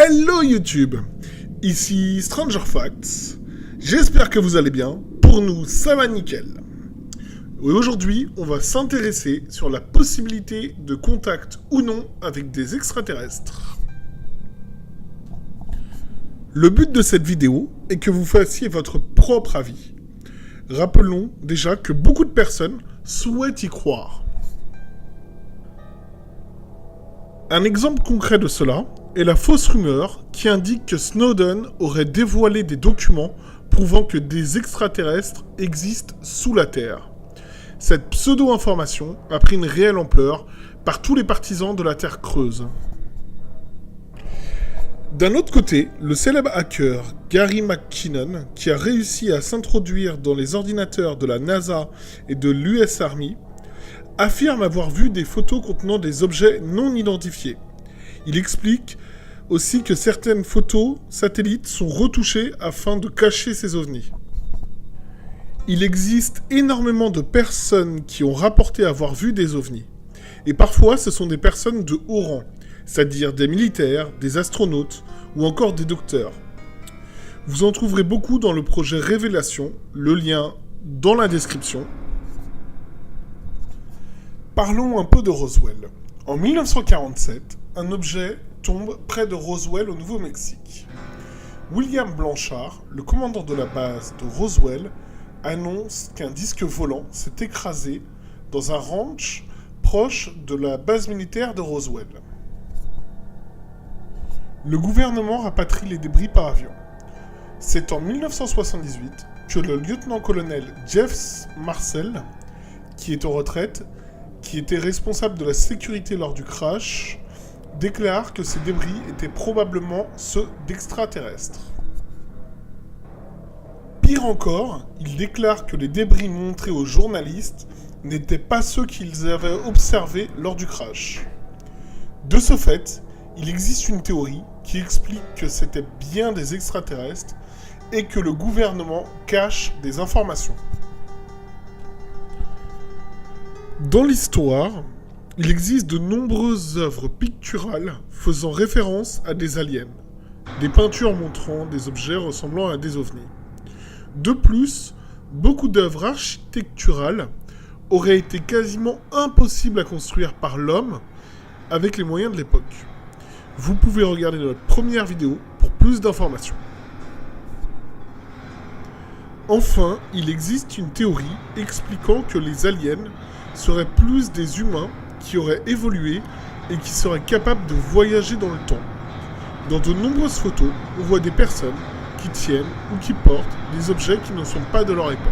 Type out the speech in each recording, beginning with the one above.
Hello YouTube, ici Stranger Facts, j'espère que vous allez bien, pour nous ça va nickel. Et aujourd'hui on va s'intéresser sur la possibilité de contact ou non avec des extraterrestres. Le but de cette vidéo est que vous fassiez votre propre avis. Rappelons déjà que beaucoup de personnes souhaitent y croire. Un exemple concret de cela est la fausse rumeur qui indique que Snowden aurait dévoilé des documents prouvant que des extraterrestres existent sous la Terre. Cette pseudo-information a pris une réelle ampleur par tous les partisans de la Terre creuse. D'un autre côté, le célèbre hacker Gary McKinnon, qui a réussi à s'introduire dans les ordinateurs de la NASA et de l'US Army, affirme avoir vu des photos contenant des objets non identifiés. Il explique aussi que certaines photos satellites sont retouchées afin de cacher ces ovnis. Il existe énormément de personnes qui ont rapporté avoir vu des ovnis. Et parfois, ce sont des personnes de haut rang, c'est-à-dire des militaires, des astronautes ou encore des docteurs. Vous en trouverez beaucoup dans le projet Révélation, le lien dans la description. Parlons un peu de Roswell. En 1947, un objet tombe près de Roswell au Nouveau-Mexique. William Blanchard, le commandant de la base de Roswell, annonce qu'un disque volant s'est écrasé dans un ranch proche de la base militaire de Roswell. Le gouvernement rapatrie les débris par avion. C'est en 1978 que le lieutenant-colonel Jeff Marcel, qui est en retraite, qui était responsable de la sécurité lors du crash, déclare que ces débris étaient probablement ceux d'extraterrestres. Pire encore, il déclare que les débris montrés aux journalistes n'étaient pas ceux qu'ils avaient observés lors du crash. De ce fait, il existe une théorie qui explique que c'était bien des extraterrestres et que le gouvernement cache des informations. Dans l'histoire, il existe de nombreuses œuvres picturales faisant référence à des aliens, des peintures montrant des objets ressemblant à des ovnis. De plus, beaucoup d'œuvres architecturales auraient été quasiment impossibles à construire par l'homme avec les moyens de l'époque. Vous pouvez regarder notre première vidéo pour plus d'informations. Enfin, il existe une théorie expliquant que les aliens seraient plus des humains qui auraient évolué et qui seraient capables de voyager dans le temps. Dans de nombreuses photos, on voit des personnes qui tiennent ou qui portent des objets qui ne sont pas de leur époque.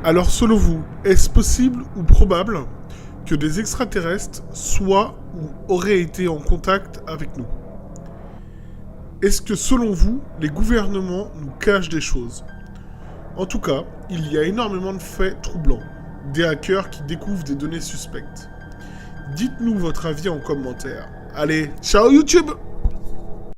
Alors selon vous, est-ce possible ou probable que des extraterrestres soient ou auraient été en contact avec nous? Est-ce que selon vous, les gouvernements nous cachent des choses? En tout cas, il y a énormément de faits troublants, des hackers qui découvrent des données suspectes. Dites-nous votre avis en commentaire. Allez, ciao YouTube!